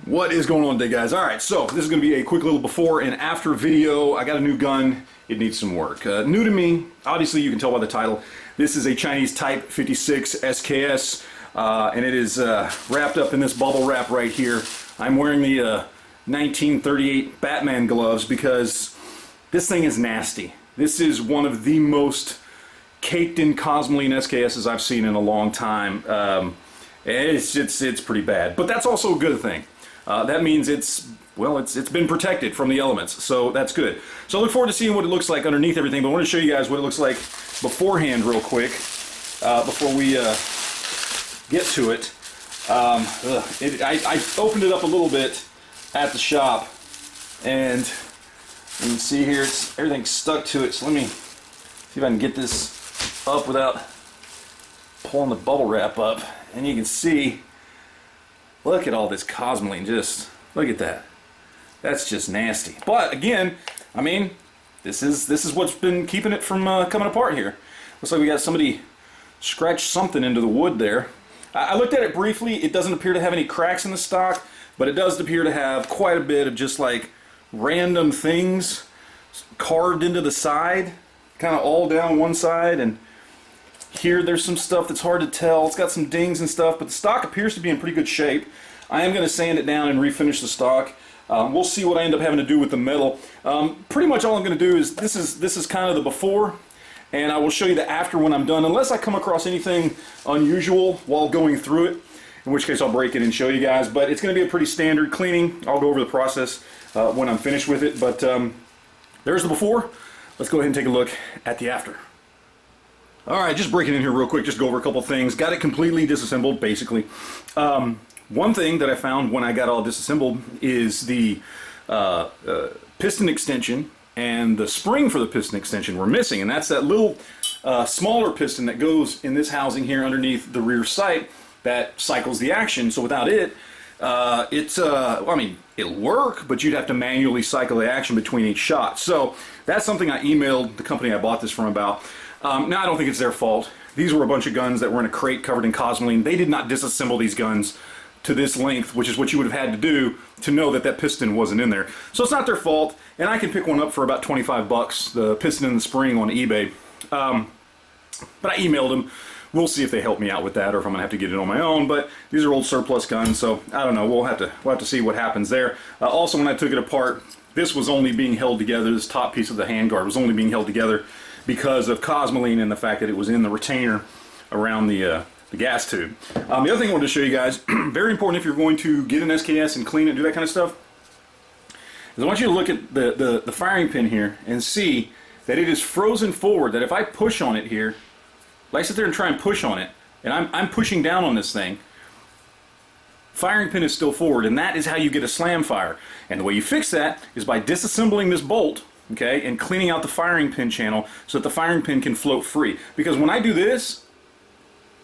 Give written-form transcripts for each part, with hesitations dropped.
What is going on today, guys? Alright, so this is going to be a quick little before and after video. I got a new gun. It needs some work. New to me, obviously you can tell by the title. This is a Chinese Type 56 SKS, and it is wrapped up in this bubble wrap right here. I'm wearing the 1938 Batman gloves because this thing is nasty. This is one of the most caked in cosmoline SKSs I've seen in a long time. It's pretty bad, but that's also a good thing. That means it's been protected from the elements, so that's good. So I look forward to seeing what it looks like underneath everything, but I want to show you guys what it looks like beforehand real quick, before we get to it. I opened it up a little bit at the shop, and you can see here everything's stuck to it, so let me see if I can get this up without pulling the bubble wrap up, and you can see, look at all this cosmoline, just look at that. That's just nasty. But again, I mean, this is what's been keeping it from coming apart here. Looks like we got somebody scratched something into the wood there. I looked at it briefly. It doesn't appear to have any cracks in the stock, but it does appear to have quite a bit of just like random things carved into the side, kind of all down one side, and here there's some stuff that's hard to tell. It's got some dings and stuff, but the stock appears to be in pretty good shape. I am going to sand it down and refinish the stock. We'll see what I end up having to do with the metal. Pretty much all I'm going to do is, this is kind of the before, and I will show you the after when I'm done, unless I come across anything unusual while going through it, in which case I'll break it and show you guys. But it's going to be a pretty standard cleaning. I'll go over the process when I'm finished with it. But there's the before. Let's go ahead and take a look at the after. Alright, just breaking in here real quick, just go over a couple things. Got it completely disassembled, basically. One thing that I found when I got all disassembled is the piston extension and the spring for the piston extension were missing, and that's that little smaller piston that goes in this housing here underneath the rear sight that cycles the action. So without it, well, I mean, it'll work, but you'd have to manually cycle the action between each shot. So that's something I emailed the company I bought this from about. Now, I don't think it's their fault. These were a bunch of guns that were in a crate covered in cosmoline. They did not disassemble these guns to this length, which is what you would have had to do to know that that piston wasn't in there. So it's not their fault, and I can pick one up for about 25 bucks, the piston and the spring on eBay. But I emailed them. We'll see if they help me out with that, or if I'm gonna have to get it on my own. But these are old surplus guns, so I don't know. We'll have to see what happens there. Also, when I took it apart, this was only being held together. This top piece of the handguard was only being held together because of cosmoline and the fact that it was in the retainer around the gas tube. The other thing I wanted to show you guys, very important if you're going to get an SKS and clean it, do that kind of stuff, is I want you to look at the firing pin here and see that it is frozen forward, that if I push on it here, if I sit there and try and push on it, and I'm pushing down on this thing, firing pin is still forward, and that is how you get a slam fire. And the way you fix that is by disassembling this bolt, okay, and cleaning out the firing pin channel so that the firing pin can float free. Because when I do this,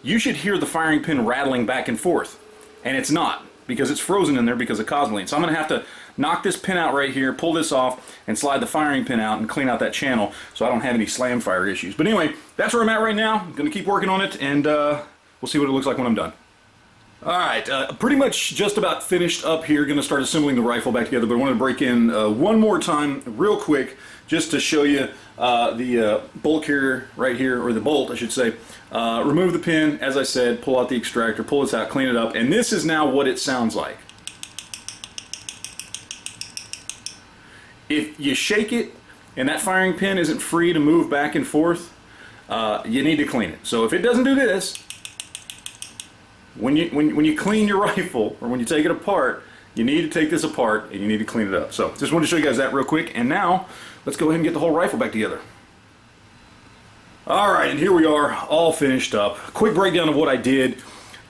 you should hear the firing pin rattling back and forth, and it's not, because it's frozen in there because of cosmoline. So I'm going to have to knock this pin out right here, pull this off, and slide the firing pin out and clean out that channel so I don't have any slam fire issues. But anyway, that's where I'm at right now. I'm going to keep working on it, and we'll see what it looks like when I'm done. Alright, pretty much just about finished up here. Going to start assembling the rifle back together, but I wanted to break in one more time real quick just to show you the bolt carrier right here, or the bolt I should say. Remove the pin, as I said, pull out the extractor, pull this out, clean it up, and this is now what it sounds like. If you shake it and that firing pin isn't free to move back and forth, you need to clean it. So if it doesn't do this, when you clean your rifle, or when you take it apart, you need to take this apart and you need to clean it up. So just wanted to show you guys that real quick, and now let's go ahead and get the whole rifle back together. Alright, and here we are, all finished up. Quick breakdown of what I did.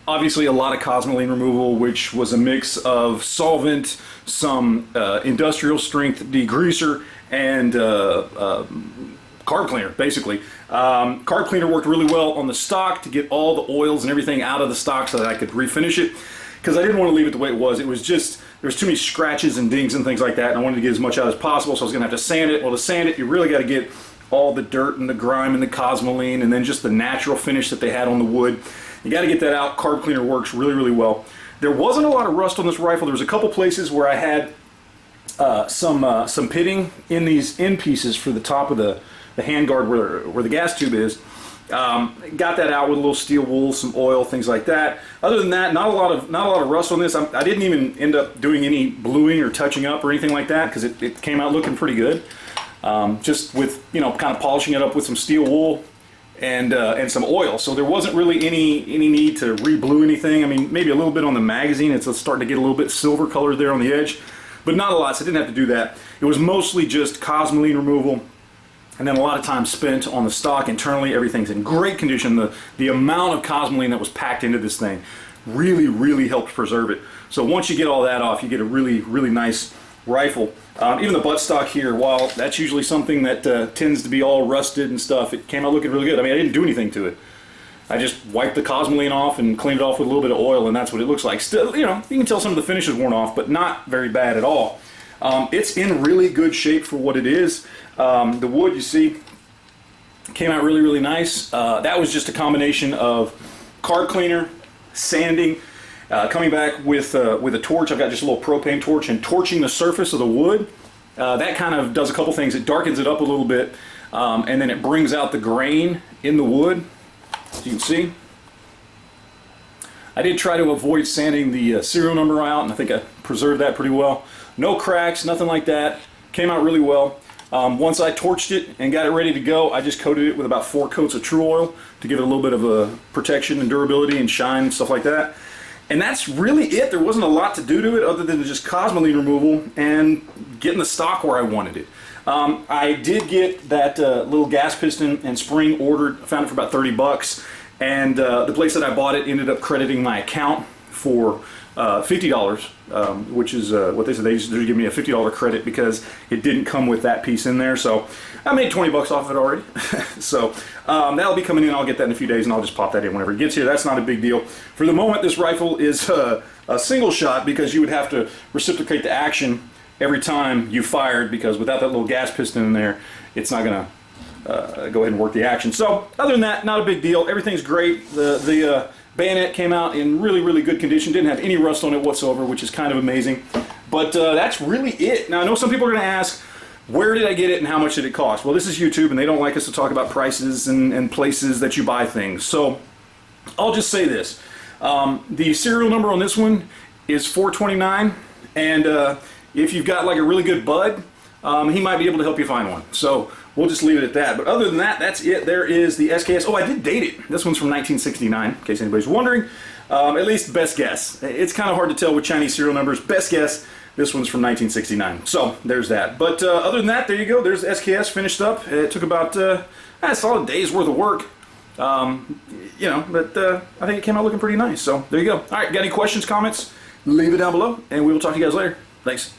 Obviously a lot of cosmoline removal, which was a mix of solvent, some industrial strength degreaser, and carb cleaner, basically. Carb cleaner worked really well on the stock to get all the oils and everything out of the stock so that I could refinish it, because I didn't want to leave it the way it was. It was just, there was too many scratches and dings and things like that, and I wanted to get as much out as possible, so I was going to have to sand it. Well, to sand it, you really got to get all the dirt and the grime and the cosmoline, and then just the natural finish that they had on the wood. You got to get that out. Carb cleaner works really, really well. There wasn't a lot of rust on this rifle. There was a couple places where I had some pitting in these end pieces for the top of the handguard where the gas tube is. Got that out with a little steel wool, some oil, things like that. Other than that, not a lot of rust on this. I didn't even end up doing any bluing or touching up or anything like that because it came out looking pretty good. Just with, you know, kind of polishing it up with some steel wool and some oil. So there wasn't really any need to re-blue anything. I mean, maybe a little bit on the magazine. It's starting to get a little bit silver colored there on the edge, but not a lot, so I didn't have to do that. It was mostly just cosmoline removal, and then a lot of time spent on the stock internally. Everything's in great condition. The amount of cosmoline that was packed into this thing really helped preserve it. So once you get all that off, you get a really nice rifle. Even the buttstock here, while that's usually something that tends to be all rusted and stuff, it came out looking really good. I mean, I didn't do anything to it. I just wiped the cosmoline off and cleaned it off with a little bit of oil, and that's what it looks like. Still, you know, you can tell some of the finish is worn off, but not very bad at all. It's in really good shape for what it is. The wood, you see, came out really nice. That was just a combination of card cleaner, sanding, coming back with a torch. I've got just a little propane torch, and torching the surface of the wood. That kind of does a couple things. It darkens it up a little bit, and then it brings out the grain in the wood. As you can see, I did try to avoid sanding the serial number out, and I think I preserved that pretty well. No cracks, nothing like that. Came out really well. Once I torched it and got it ready to go, I just coated it with about 4 coats of True Oil to give it a little bit of a protection and durability and shine and stuff like that. And that's really it. There wasn't a lot to do to it other than just cosmoline removal and getting the stock where I wanted it. I did get that little gas piston and spring ordered. I found it for about 30 bucks, and the place that I bought it ended up crediting my account for $50, which is what they said. They just give me a $50 credit because it didn't come with that piece in there. So I made 20 bucks off of it already. So that'll be coming in. I'll get that in a few days, and I'll just pop that in whenever it gets here. That's not a big deal. For the moment, this rifle is a single shot because you would have to reciprocate the action every time you fired, because without that little gas piston in there, it's not going to go ahead and work the action. So other than that, not a big deal. Everything's great. The bayonet came out in really good condition. Didn't have any rust on it whatsoever, which is kind of amazing. But that's really it. Now, I know some people are going to ask, where did I get it and how much did it cost? Well, this is YouTube, and they don't like us to talk about prices and places that you buy things. So I'll just say this. The serial number on this one is 429, and if you've got like a really good bud, he might be able to help you find one. So we'll just leave it at that. But other than that, that's it. There is the SKS. Oh, I did date it. This one's from 1969, in case anybody's wondering. At least best guess. It's kind of hard to tell with Chinese serial numbers. Best guess, this one's from 1969. So there's that. But other than that, there you go. There's the SKS finished up. It took about a solid day's worth of work. You know, but I think it came out looking pretty nice. So there you go. All right, got any questions, comments? Leave it down below, and we will talk to you guys later. Thanks.